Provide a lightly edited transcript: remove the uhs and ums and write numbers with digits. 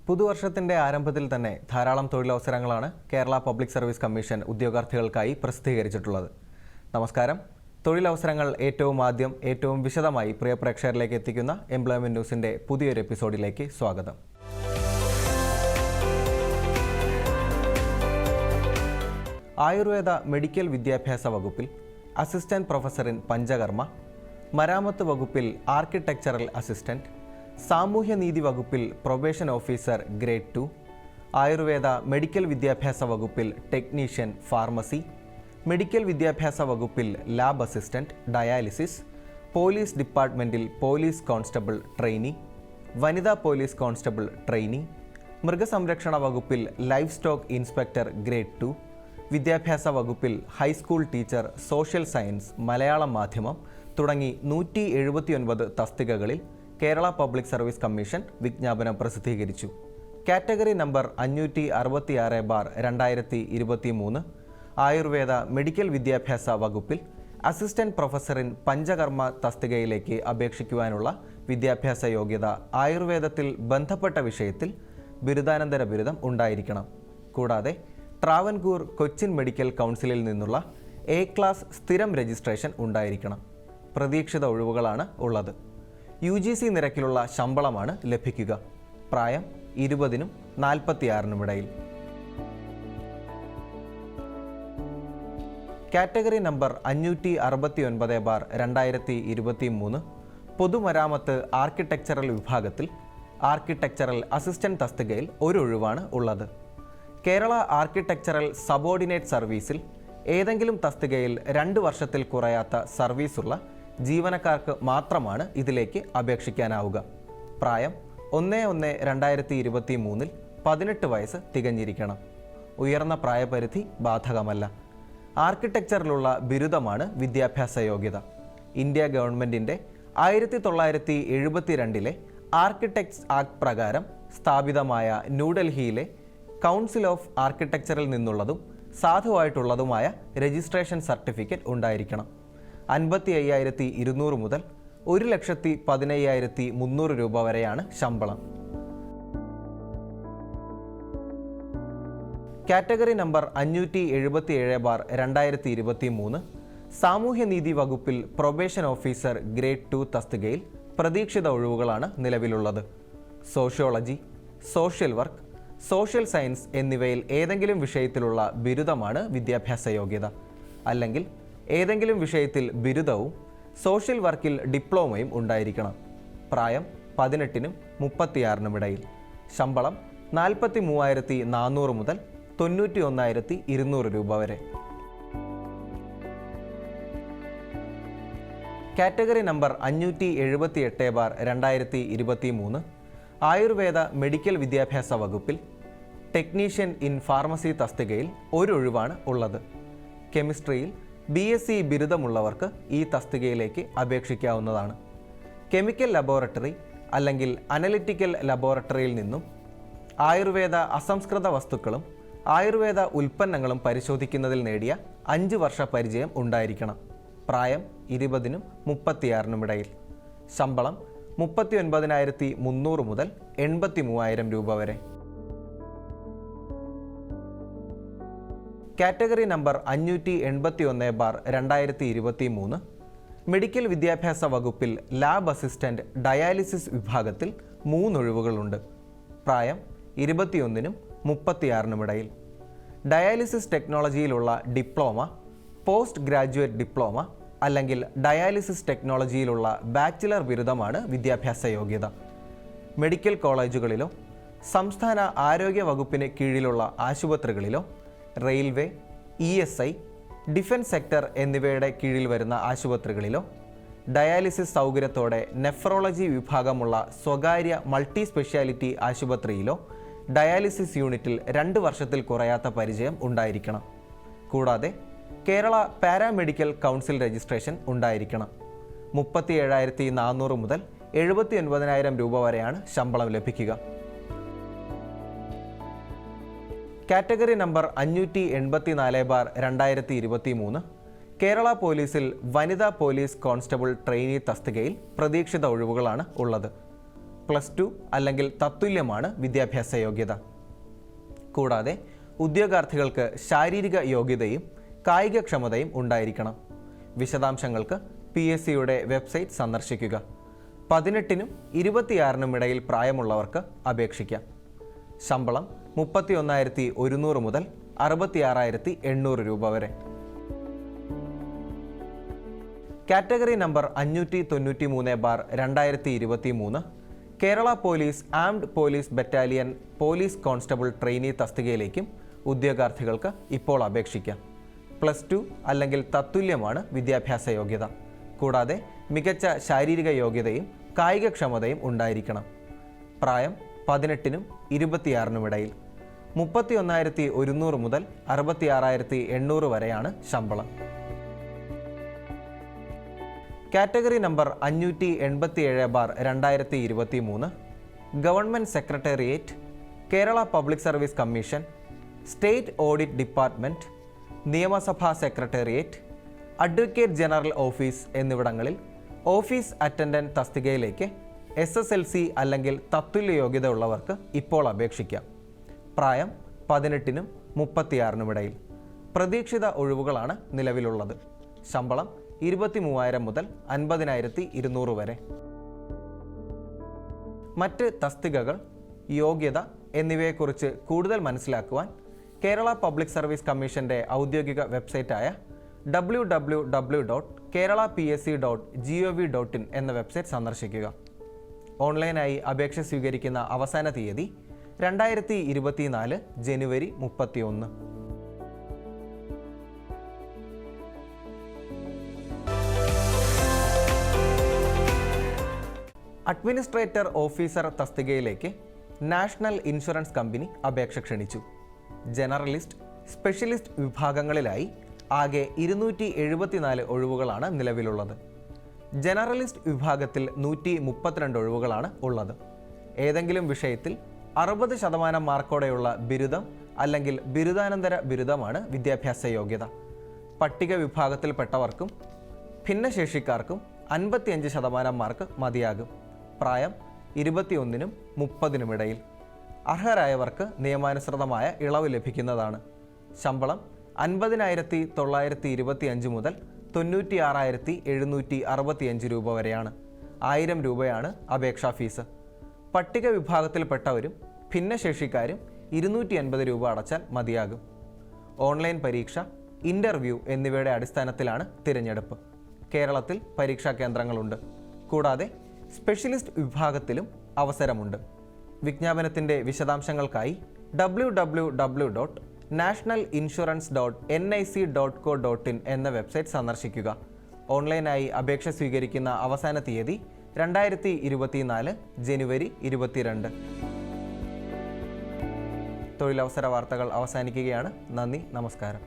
പുതുവർഷത്തിന്റെ ആരംഭത്തിൽ തന്നെ ധാരാളം തൊഴിലവസരങ്ങളാണ് കേരള പബ്ലിക് സർവീസ് കമ്മീഷൻ ഉദ്യോഗാർത്ഥികൾക്കായി പ്രസിദ്ധീകരിച്ചിട്ടുള്ളത്. നമസ്കാരം. തൊഴിലവസരങ്ങൾ ഏറ്റവും ആദ്യം ഏറ്റവും വിശദമായി പ്രിയ പ്രേക്ഷകരിലേക്ക് എത്തിക്കുന്ന എംപ്ലോയ്മെന്റ് ന്യൂസിന്റെ പുതിയൊരു എപ്പിസോഡിലേക്ക് സ്വാഗതം. ആയുർവേദ മെഡിക്കൽ വിദ്യാഭ്യാസ വകുപ്പിൽ അസിസ്റ്റന്റ് പ്രൊഫസർ ഇൻ പഞ്ചകർമ്മ, മരാമത്ത് വകുപ്പിൽ ആർക്കിടെക്ചറൽ അസിസ്റ്റന്റ്, സാമൂഹ്യനീതി വകുപ്പിൽ probation officer grade 2, Ayurveda medical വിദ്യാഭ്യാസ വകുപ്പിൽ ടെക്നീഷ്യൻ ഫാർമസി, മെഡിക്കൽ വിദ്യാഭ്യാസ വകുപ്പിൽ ലാബ് അസിസ്റ്റന്റ് ഡയാലിസിസ്, പോലീസ് ഡിപ്പാർട്ട്മെൻറ്റിൽ പോലീസ് കോൺസ്റ്റബിൾ ട്രെയിനി, വനിതാ പോലീസ് കോൺസ്റ്റബിൾ ട്രെയിനി, മൃഗസംരക്ഷണ വകുപ്പിൽ ലൈഫ് സ്റ്റോക്ക് ഇൻസ്പെക്ടർ ഗ്രേഡ് 2, വിദ്യാഭ്യാസ വകുപ്പിൽ high school teacher social science Malayalam മാധ്യമം തുടങ്ങി 179 തസ്തികകളിൽ കേരള പബ്ലിക് സർവീസ് കമ്മീഷൻ വിജ്ഞാപനം പ്രസിദ്ധീകരിച്ചു. കാറ്റഗറി നമ്പർ 566/2023 ആയുർവേദ മെഡിക്കൽ വിദ്യാഭ്യാസ വകുപ്പിൽ അസിസ്റ്റന്റ് പ്രൊഫസർ ഇൻ പഞ്ചകർമ്മ തസ്തികയിലേക്ക് അപേക്ഷിക്കുവാനുള്ള വിദ്യാഭ്യാസ യോഗ്യത ആയുർവേദത്തിൽ ബന്ധപ്പെട്ട വിഷയത്തിൽ ബിരുദാനന്തര ബിരുദം ഉണ്ടായിരിക്കണം. കൂടാതെ ട്രാവൻകൂർ കൊച്ചിൻ മെഡിക്കൽ കൗൺസിലിൽ നിന്നുള്ള എ ക്ലാസ് സ്ഥിരം രജിസ്ട്രേഷൻ ഉണ്ടായിരിക്കണം. പ്രതീക്ഷിത ഒഴിവുകളാണ് ഉള്ളത്. UGC നിരക്കിലുള്ള ശമ്പളമാണ് ലഭിക്കുക. പ്രായം 20-നും 46-നും ഇടയിൽ. കാറ്റഗറി നമ്പർ 569/2023 പൊതുമരാമത്ത് ആർക്കിടെക്ചറൽ വിഭാഗത്തിൽ ആർക്കിടെക്ചറൽ അസിസ്റ്റന്റ് തസ്തികയിൽ ഒരു ഒഴിവാണ് ഉള്ളത്. കേരള ആർക്കിടെക്ചറൽ സബോർഡിനേറ്റ് സർവീസിൽ ഏതെങ്കിലും തസ്തികയിൽ 2 വർഷത്തിൽ കുറയാത്ത സർവീസുള്ള ജീവനക്കാർക്ക് മാത്രമാണ് ഇതിലേക്ക് അപേക്ഷിക്കാനാവുക. പ്രായം 1/1/2023 18 വയസ്സ് തികഞ്ഞിരിക്കണം. ഉയർന്ന പ്രായപരിധി ബാധകമല്ല. ആർക്കിടെക്ചറിലുള്ള ബിരുദമാണ് വിദ്യാഭ്യാസ യോഗ്യത. ഇന്ത്യ ഗവൺമെൻറ്റിൻ്റെ 1972 ആർക്കിടെക്ട്സ് ആക്ട് പ്രകാരം സ്ഥാപിതമായ ന്യൂഡൽഹിയിലെ കൗൺസിൽ ഓഫ് ആർക്കിടെക്ചറിൽ നിന്നുള്ളതും സാധുവായിട്ടുള്ളതുമായ രജിസ്ട്രേഷൻ സർട്ടിഫിക്കറ്റ് ഉണ്ടായിരിക്കണം. 55,200 മുതൽ 1,15,300 രൂപ വരെയാണ് ശമ്പളം. കാറ്റഗറി നമ്പർ 577/2023 സാമൂഹ്യനീതി വകുപ്പിൽ പ്രൊബേഷൻ ഓഫീസർ ഗ്രേഡ് 2 തസ്തികയിൽ പ്രതീക്ഷിത ഒഴിവുകളാണ് നിലവിലുള്ളത്. Sociology, social work, social science എന്നിവയിൽ ഏതെങ്കിലും വിഷയത്തിലുള്ള ബിരുദമാണ് വിദ്യാഭ്യാസ യോഗ്യത. അല്ലെങ്കിൽ ഏതെങ്കിലും വിഷയത്തിൽ ബിരുദവും സോഷ്യൽ വർക്കിൽ ഡിപ്ലോമയും ഉണ്ടായിരിക്കണം. പ്രായം 18-നും 36-നും ഇടയിൽ. ശമ്പളം 43,400 മുതൽ 91,200 രൂപ വരെ. കാറ്റഗറി നമ്പർ 578/2023 ആയുർവേദ മെഡിക്കൽ വിദ്യാഭ്യാസ വകുപ്പിൽ ടെക്നീഷ്യൻ ഇൻ ഫാർമസി തസ്തികയിൽ ഒരു ഒഴിവാണ് ഉള്ളത്. കെമിസ്ട്രിയിൽ BSc ബിരുദമുള്ളവർക്ക് ഈ തസ്തികയിലേക്ക് അപേക്ഷിക്കാവുന്നതാണ്. കെമിക്കൽ ലബോറട്ടറി അല്ലെങ്കിൽ അനലിറ്റിക്കൽ ലബോറട്ടറിയിൽ നിന്നും ആയുർവേദ അസംസ്കൃത വസ്തുക്കളും ആയുർവേദ ഉൽപ്പന്നങ്ങളും പരിശോധിക്കുന്നതിൽ നേടിയ 5 വർഷ പരിചയം ഉണ്ടായിരിക്കണം. പ്രായം 20-നും 36-നും ഇടയിൽ. ശമ്പളം 39,300 മുതൽ 83,000 രൂപ വരെ. കാറ്റഗറി നമ്പർ 581/2023 മെഡിക്കൽ വിദ്യാഭ്യാസ വകുപ്പിൽ ലാബ് അസിസ്റ്റന്റ് ഡയാലിസിസ് വിഭാഗത്തിൽ 3 ഒഴിവുകളുണ്ട്. പ്രായം 21-നും 36-നും ഇടയിൽ. ഡയാലിസിസ് ടെക്നോളജിയിലുള്ള ഡിപ്ലോമ, പോസ്റ്റ് ഗ്രാജുവേറ്റ് ഡിപ്ലോമ അല്ലെങ്കിൽ ഡയാലിസിസ് ടെക്നോളജിയിലുള്ള ബാച്ചിലർ ബിരുദമാണ് വിദ്യാഭ്യാസ യോഗ്യത. മെഡിക്കൽ കോളേജുകളിലോ സംസ്ഥാന ആരോഗ്യ വകുപ്പിന് കീഴിലുള്ള ആശുപത്രികളിലോ റെയിൽവേ, ESI, ഡിഫൻസ് സെക്ടർ എന്നിവയുടെ കീഴിൽ വരുന്ന ആശുപത്രികളിലോ ഡയാലിസിസ് സൗകര്യത്തോടെ നെഫ്രോളജി വിഭാഗമുള്ള സ്വകാര്യ മൾട്ടി സ്പെഷ്യാലിറ്റി ആശുപത്രിയിലോ ഡയാലിസിസ് യൂണിറ്റിൽ 2 വർഷത്തിൽ കുറയാത്ത പരിചയം ഉണ്ടായിരിക്കണം. കൂടാതെ കേരള പാരാമെഡിക്കൽ കൗൺസിൽ രജിസ്ട്രേഷൻ ഉണ്ടായിരിക്കണം. 37,400 മുതൽ 79,000 രൂപ വരെയാണ് ശമ്പളം ലഭിക്കുക. കാറ്റഗറി നമ്പർ 584/2023 കേരള പോലീസിൽ വനിതാ പോലീസ് കോൺസ്റ്റബിൾ ട്രെയിനി തസ്തികയിൽ പ്രതീക്ഷിത ഒഴിവുകളാണ് ഉള്ളത്. +2 അല്ലെങ്കിൽ തത്തുല്യമാണ് വിദ്യാഭ്യാസ യോഗ്യത. കൂടാതെ ഉദ്യോഗാർത്ഥികൾക്ക് ശാരീരിക യോഗ്യതയും കായികക്ഷമതയും ഉണ്ടായിരിക്കണം. വിശദാംശങ്ങൾക്ക് PSCയുടെ വെബ്സൈറ്റ് സന്ദർശിക്കുക. 18-നും 26-നും ഇടയിൽ പ്രായമുള്ളവർക്ക് അപേക്ഷിക്കാം. ശമ്പളം 31,100 മുതൽ 66,800 രൂപ വരെ. Category number 593/2023 Kerala police armed police battalion police constable trainee തസ്തികയിലേക്കും ഉദ്യോഗാർത്ഥികൾക്ക് ഇപ്പോൾ അപേക്ഷിക്കാം. +2 അല്ലെങ്കിൽ തത്തുല്യമാണ് വിദ്യാഭ്യാസ യോഗ്യത. കൂടാതെ മികച്ച ശാരീരിക യോഗ്യതയും കായികക്ഷമതയും ഉണ്ടായിരിക്കണം. പ്രായം 18-നും 26-നും ഇടയിൽ. 31,100 മുതൽ 66,800 വരെയാണ് ശമ്പളം. Category number 587/2023 government secretariat, Kerala public service commission, state audit department, നിയമസഭാ സെക്രട്ടേറിയറ്റ്, അഡ്വക്കേറ്റ് ജനറൽ ഓഫീസ് എന്നിവിടങ്ങളിൽ ഓഫീസ് അറ്റൻഡൻറ്റ് തസ്തികയിലേക്ക് SSLC അല്ലെങ്കിൽ തത്തുല്യ യോഗ്യത ഉള്ളവർക്ക് ഇപ്പോൾ അപേക്ഷിക്കാം. പ്രായം 18-നും 36-നും ഇടയിൽ. പ്രതീക്ഷിത ഒഴിവുകളാണ് നിലവിലുള്ളത്. ശമ്പളം 23,000 മുതൽ 50,200 വരെ. മറ്റ് തസ്തികകൾ, യോഗ്യത എന്നിവയെക്കുറിച്ച് കൂടുതൽ മനസ്സിലാക്കുവാൻ കേരള പബ്ലിക് സർവീസ് കമ്മീഷൻ്റെ ഔദ്യോഗിക വെബ്സൈറ്റായ www.keralapsc.gov.in എന്ന വെബ്സൈറ്റ് സന്ദർശിക്കുക. ഓൺലൈനായി അപേക്ഷ സ്വീകരിക്കുന്ന അവസാന തീയതി 2024 ജനുവരി 31. അഡ്മിനിസ്ട്രേറ്റർ ഓഫീസർ തസ്തികയിലേക്ക് നാഷണൽ ഇൻഷുറൻസ് കമ്പനി അപേക്ഷ ക്ഷണിച്ചു. ജനറലിസ്റ്റ്, സ്പെഷ്യലിസ്റ്റ് വിഭാഗങ്ങളിലായി ആകെ 274 ഒഴിവുകളാണ് നിലവിലുള്ളത്. ജനറലിസ്റ്റ് വിഭാഗത്തിൽ 132 ഒഴിവുകളാണ് ഉള്ളത്. ഏതെങ്കിലും വിഷയത്തിൽ 60% മാർക്കോടെയുള്ള ബിരുദം അല്ലെങ്കിൽ ബിരുദാനന്തര ബിരുദമാണ് വിദ്യാഭ്യാസ യോഗ്യത. പട്ടിക വിഭാഗത്തിൽപ്പെട്ടവർക്കും ഭിന്നശേഷിക്കാർക്കും 55% മാർക്ക് മതിയാകും. പ്രായം 21-നും 30-നും ഇടയിൽ. അർഹരായവർക്ക് നിയമാനുസൃതമായ ഇളവ് ലഭിക്കുന്നതാണ്. ശമ്പളം 50,925 മുതൽ 96,765 രൂപ വരെയാണ്. 1000 രൂപയാണ് അപേക്ഷാ ഫീസ്. പട്ടിക വിഭാഗത്തിൽപ്പെട്ടവരും ഭിന്നശേഷിക്കാരും 250 രൂപ അടച്ചാൽ മതിയാകും. ഓൺലൈൻ പരീക്ഷ, ഇൻ്റർവ്യൂ എന്നിവയുടെ അടിസ്ഥാനത്തിലാണ് തിരഞ്ഞെടുപ്പ്. കേരളത്തിൽ പരീക്ഷാ കേന്ദ്രങ്ങളുണ്ട്. കൂടാതെ സ്പെഷ്യലിസ്റ്റ് വിഭാഗത്തിലും അവസരമുണ്ട്. വിജ്ഞാപനത്തിൻ്റെ വിശദാംശങ്ങൾക്കായി www.nationalinsurance.nic.co.in എന്ന വെബ്സൈറ്റ് സന്ദർശിക്കുക. ഓൺലൈനായി അപേക്ഷ സ്വീകരിക്കുന്ന അവസാന തീയതി 2024 ജനുവരി 22. തൊഴിലവസര വാർത്തകൾ അവസാനിക്കുകയാണ്. നന്ദി, നമസ്കാരം.